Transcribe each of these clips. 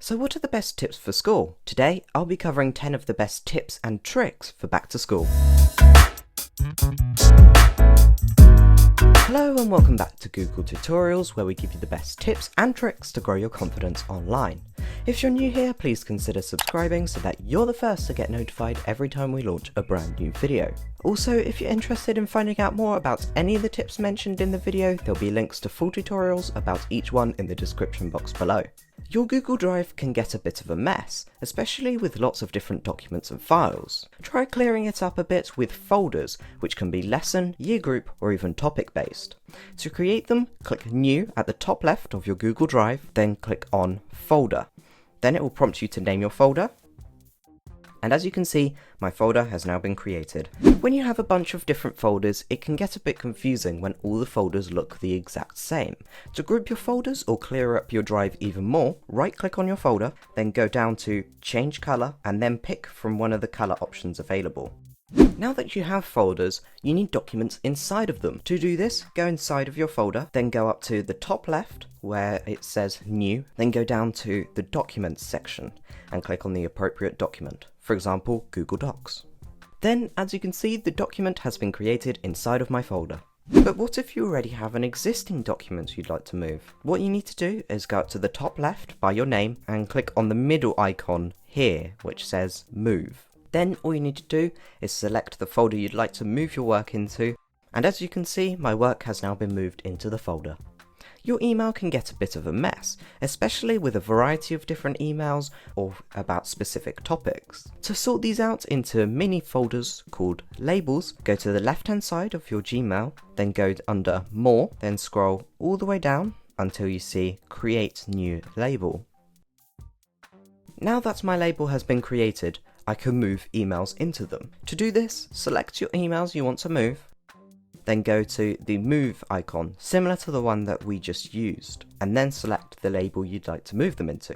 So what are the best tips for school? Today, I'll be covering 10 of the best tips and tricks for back to school. Hello and welcome back to Google Tutorials, where we give you the best tips and tricks to grow your confidence online. If you're new here, please consider subscribing so that you're the first to get notified every time we launch a brand new video. Also, if you're interested in finding out more about any of the tips mentioned in the video, there'll be links to full tutorials about each one in the description box below. Your Google Drive can get a bit of a mess, especially with lots of different documents and files. Try clearing it up a bit with folders, which can be lesson, year group, or even topic based. To create them, click New at the top left of your Google Drive, then click on Folder. Then it will prompt you to name your folder. And as you can see, my folder has now been created. When you have a bunch of different folders, it can get a bit confusing when all the folders look the exact same. To group your folders or clear up your drive even more, right click on your folder, then go down to Change Color and then pick from one of the color options available. Now that you have folders, you need documents inside of them. To do this, go inside of your folder, then go up to the top left where it says New, then go down to the Documents section and click on the appropriate document, for example, Google Docs. Then, as you can see, the document has been created inside of my folder. But what if you already have an existing document you'd like to move? What you need to do is go up to the top left by your name and click on the middle icon here, which says Move. Then all you need to do is select the folder you'd like to move your work into, and as you can see, my work has now been moved into the folder. Your email can get a bit of a mess, especially with a variety of different emails or about specific topics. To sort these out into mini folders called labels, go to the left hand side of your Gmail, then go under More, then scroll all the way down until you see Create New Label. Now that my label has been created, I can move emails into them. To do this, select your emails you want to move, then go to the Move icon, similar to the one that we just used, and then select the label you'd like to move them into.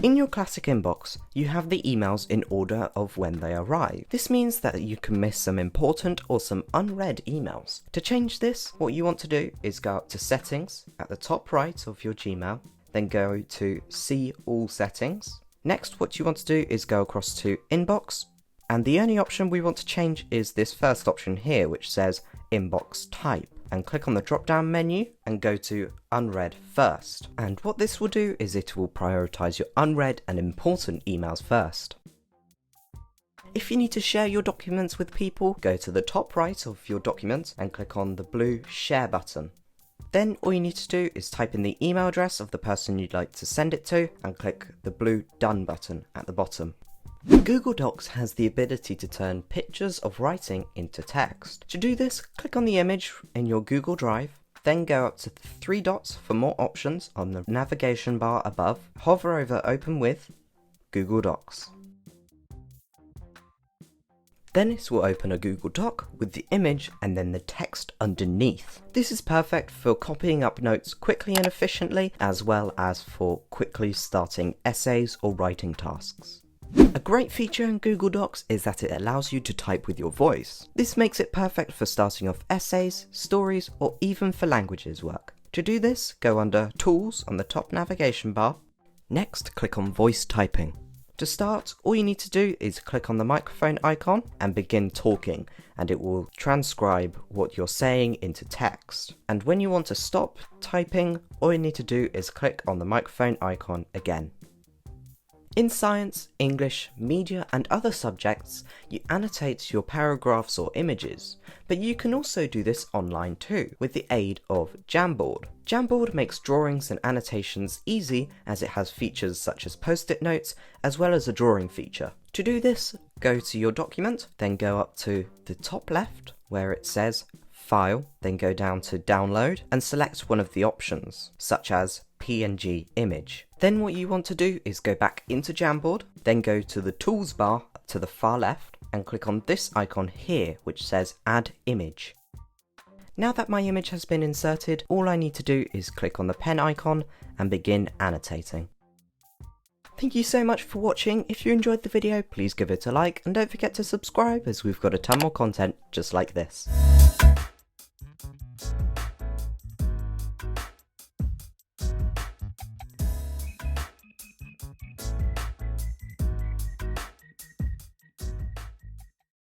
In your classic inbox, you have the emails in order of when they arrive. This means that you can miss some important or some unread emails. To change this, what you want to do is go up to Settings at the top right of your Gmail, then go to See All Settings. Next, what you want to do is go across to Inbox, and the only option we want to change is this first option here, which says Inbox Type, and click on the drop down menu and go to Unread first. And what this will do is it will prioritize your unread and important emails first. If you need to share your documents with people, go to the top right of your document and click on the blue Share button. Then all you need to do is type in the email address of the person you'd like to send it to and click the blue Done button at the bottom. Google Docs has the ability to turn pictures of writing into text. To do this, click on the image in your Google Drive, then go up to the three dots for more options on the navigation bar above, hover over Open with Google Docs. Then it will open a Google Doc with the image and then the text underneath. This is perfect for copying up notes quickly and efficiently, as well as for quickly starting essays or writing tasks. A great feature in Google Docs is that it allows you to type with your voice. This makes it perfect for starting off essays, stories, or even for languages work. To do this, go under Tools on the top navigation bar. Next, click on Voice Typing. To start, all you need to do is click on the microphone icon and begin talking, and it will transcribe what you're saying into text. And when you want to stop typing, all you need to do is click on the microphone icon again. In science, English, media and other subjects, you annotate your paragraphs or images, but you can also do this online too, with the aid of Jamboard. Jamboard makes drawings and annotations easy as it has features such as post-it notes, as well as a drawing feature. To do this, go to your document, then go up to the top left where it says File, then go down to Download and select one of the options, such as PNG image. Then what you want to do is go back into Jamboard, then go to the Tools bar to the far left and click on this icon here which says Add Image. Now that my image has been inserted, all I need to do is click on the pen icon and begin annotating. Thank you so much for watching. If you enjoyed the video, please give it a like and don't forget to subscribe as we've got a ton more content just like this.